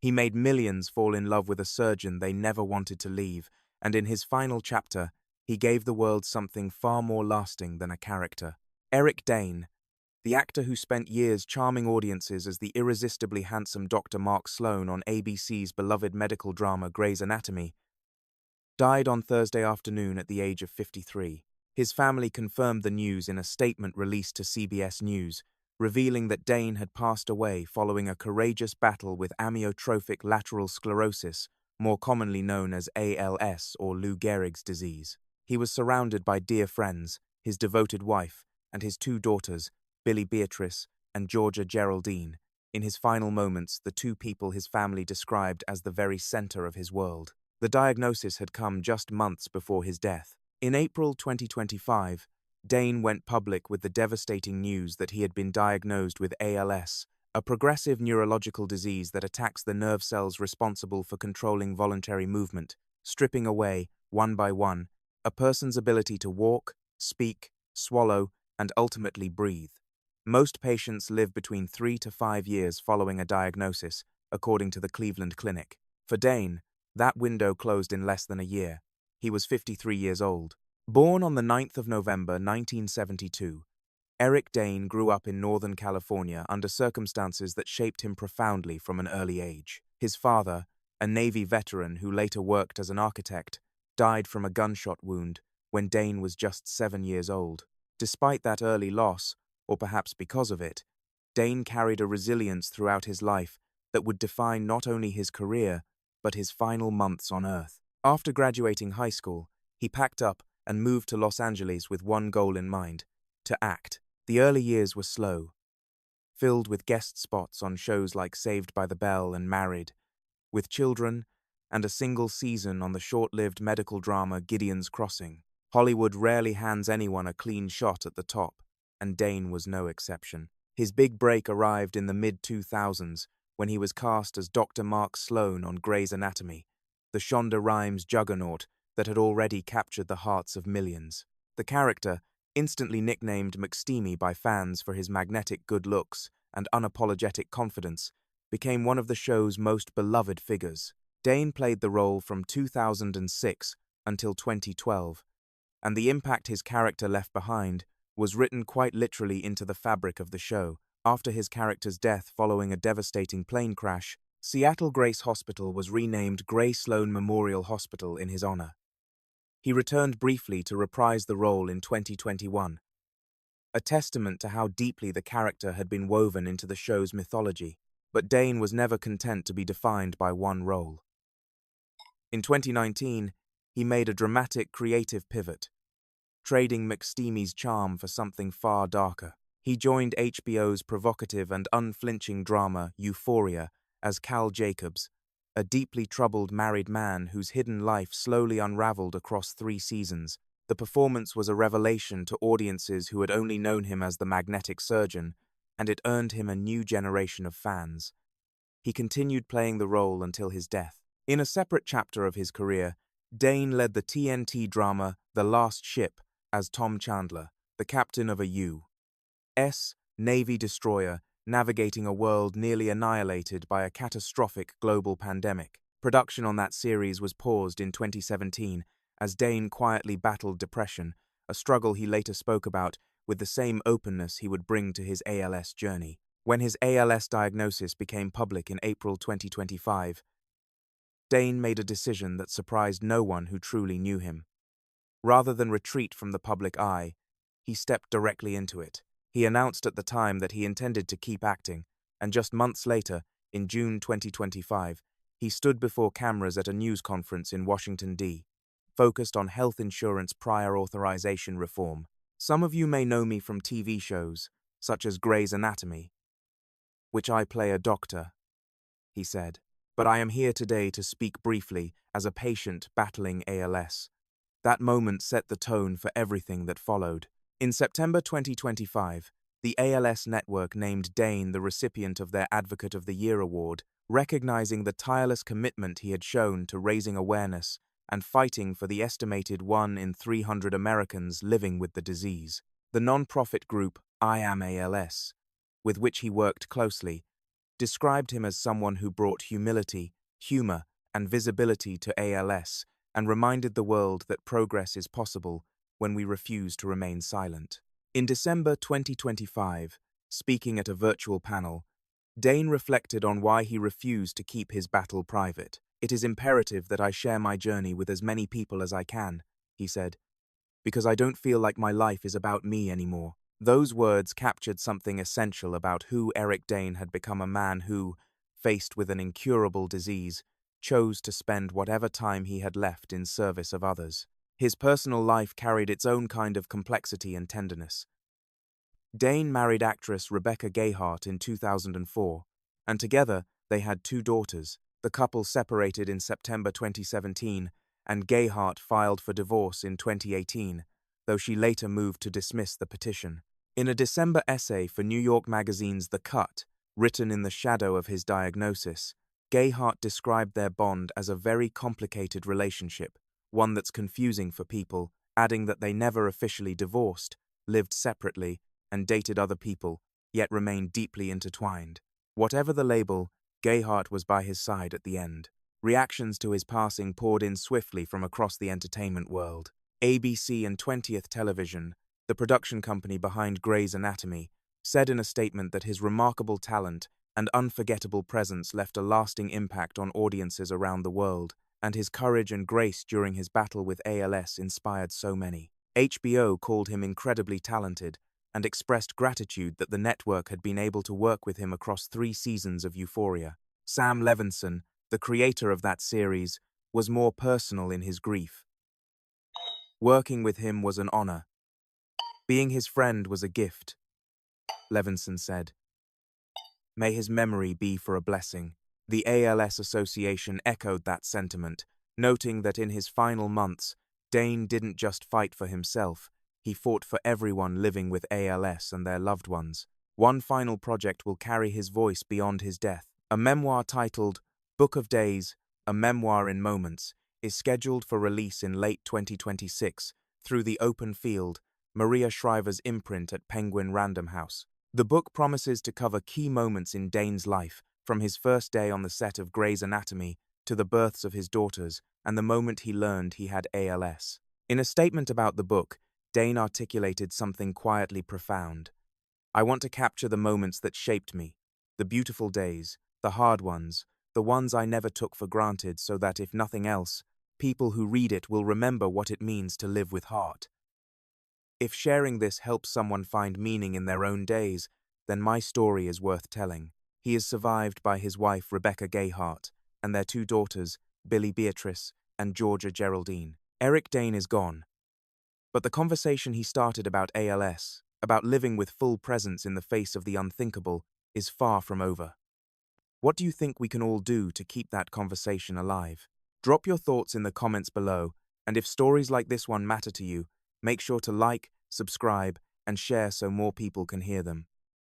He made millions fall in love with a surgeon they never wanted to leave, and in his final chapter, he gave the world something far more lasting than a character. Eric Dane, the actor who spent years charming audiences as the irresistibly handsome Dr. Mark Sloan on ABC's beloved medical drama Grey's Anatomy, died on Thursday afternoon at the age of 53. His family confirmed the news in a statement released to CBS News, revealing that Dane had passed away following a courageous battle with amyotrophic lateral sclerosis, more commonly known as ALS or Lou Gehrig's disease. He was surrounded by dear friends, his devoted wife, and his two daughters, Billy Beatrice and Georgia Geraldine. In his final moments, the two people his family described as the very center of his world. The diagnosis had come just months before his death. In April 2025, Dane went public with the devastating news that he had been diagnosed with ALS, a progressive neurological disease that attacks the nerve cells responsible for controlling voluntary movement, stripping away, one by one, a person's ability to walk, speak, swallow, and ultimately breathe. Most patients live between 3 to 5 years following a diagnosis, according to the Cleveland Clinic. For Dane, that window closed in less than a year. He was 53 years old. Born on the 9th of November 1972, Eric Dane grew up in Northern California under circumstances that shaped him profoundly from an early age. His father, a Navy veteran who later worked as an architect, died from a gunshot wound when Dane was just 7 years old. Despite that early loss, or perhaps because of it, Dane carried a resilience throughout his life that would define not only his career, but his final months on Earth. After graduating high school, he packed up and moved to Los Angeles with one goal in mind: to act. The early years were slow, filled with guest spots on shows like Saved by the Bell and Married, with children, and a single season on the short-lived medical drama Gideon's Crossing. Hollywood rarely hands anyone a clean shot at the top, and Dane was no exception. His big break arrived in the mid-2000s when he was cast as Dr. Mark Sloan on Grey's Anatomy, the Shonda Rhimes juggernaut that had already captured the hearts of millions. The character, instantly nicknamed McSteamy by fans for his magnetic good looks and unapologetic confidence, became one of the show's most beloved figures. Dane played the role from 2006 until 2012, and the impact his character left behind was written quite literally into the fabric of the show. After his character's death following a devastating plane crash, Seattle Grace Hospital was renamed Gray Sloan Memorial Hospital in his honor. He returned briefly to reprise the role in 2021, a testament to how deeply the character had been woven into the show's mythology. But Dane was never content to be defined by one role. In 2019, he made a dramatic creative pivot, trading McSteamy's charm for something far darker. He joined HBO's provocative and unflinching drama Euphoria as Cal Jacobs, a deeply troubled married man whose hidden life slowly unraveled across 3 seasons. The performance was a revelation to audiences who had only known him as the magnetic surgeon, and it earned him a new generation of fans. He continued playing the role until his death. In a separate chapter of his career, Dane led the TNT drama The Last Ship as Tom Chandler, the captain of a U.S. Navy destroyer navigating a world nearly annihilated by a catastrophic global pandemic. Production on that series was paused in 2017 as Dane quietly battled depression, a struggle he later spoke about with the same openness he would bring to his ALS journey. When his ALS diagnosis became public in April 2025, Dane made a decision that surprised no one who truly knew him. Rather than retreat from the public eye, he stepped directly into it. He announced at the time that he intended to keep acting, and just months later, in June 2025, he stood before cameras at a news conference in Washington, D.C., focused on health insurance prior authorization reform. Some of you may know me from TV shows, such as Grey's Anatomy, which I play a doctor, he said. But I am here today to speak briefly as a patient battling ALS. That moment set the tone for everything that followed. In September 2025, the ALS Network named Dane the recipient of their Advocate of the Year award, recognizing the tireless commitment he had shown to raising awareness and fighting for the estimated 1 in 300 Americans living with the disease. The non-profit group I Am ALS, with which he worked closely, described him as someone who brought humility, humor, and visibility to ALS, and reminded the world that progress is possible when we refuse to remain silent. In December 2025, speaking at a virtual panel, Dane reflected on why he refused to keep his battle private. "It is imperative that I share my journey with as many people as I can," he said, "because I don't feel like my life is about me anymore." Those words captured something essential about who Eric Dane had become, a man who, faced with an incurable disease, chose to spend whatever time he had left in service of others. His personal life carried its own kind of complexity and tenderness. Dane married actress Rebecca Gayheart in 2004, and together they had 2 daughters. The couple separated in September 2017, and Gayheart filed for divorce in 2018, though she later moved to dismiss the petition. In a December essay for New York Magazine's The Cut, written in the shadow of his diagnosis, Gayheart described their bond as a very complicated relationship, one that's confusing for people, adding that they never officially divorced, lived separately, and dated other people, yet remained deeply intertwined. Whatever the label, Gayheart was by his side at the end. Reactions to his passing poured in swiftly from across the entertainment world. ABC and 20th Television, the production company behind Grey's Anatomy, said in a statement that his remarkable talent and unforgettable presence left a lasting impact on audiences around the world, and his courage and grace during his battle with ALS inspired so many. HBO called him incredibly talented and expressed gratitude that the network had been able to work with him across 3 seasons of Euphoria. Sam Levinson, the creator of that series, was more personal in his grief. "Working with him was an honor. Being his friend was a gift," Levinson said. "May his memory be for a blessing." The ALS Association echoed that sentiment, noting that in his final months, Dane didn't just fight for himself, he fought for everyone living with ALS and their loved ones. One final project will carry his voice beyond his death. A memoir titled Book of Days, A Memoir in Moments, is scheduled for release in late 2026 through the Open Field, Maria Shriver's imprint at Penguin Random House. The book promises to cover key moments in Dane's life, from his first day on the set of Grey's Anatomy to the births of his daughters and the moment he learned he had ALS. In a statement about the book, Dane articulated something quietly profound. "I want to capture the moments that shaped me, the beautiful days, the hard ones, the ones I never took for granted, so that, if nothing else, people who read it will remember what it means to live with heart. If sharing this helps someone find meaning in their own days, then my story is worth telling." He is survived by his wife Rebecca Gayheart and their 2 daughters, Billy Beatrice and Georgia Geraldine. Eric Dane is gone, but the conversation he started about ALS, about living with full presence in the face of the unthinkable, is far from over. What do you think we can all do to keep that conversation alive? Drop your thoughts in the comments below, and if stories like this one matter to you, make sure to like, subscribe, and share so more people can hear them.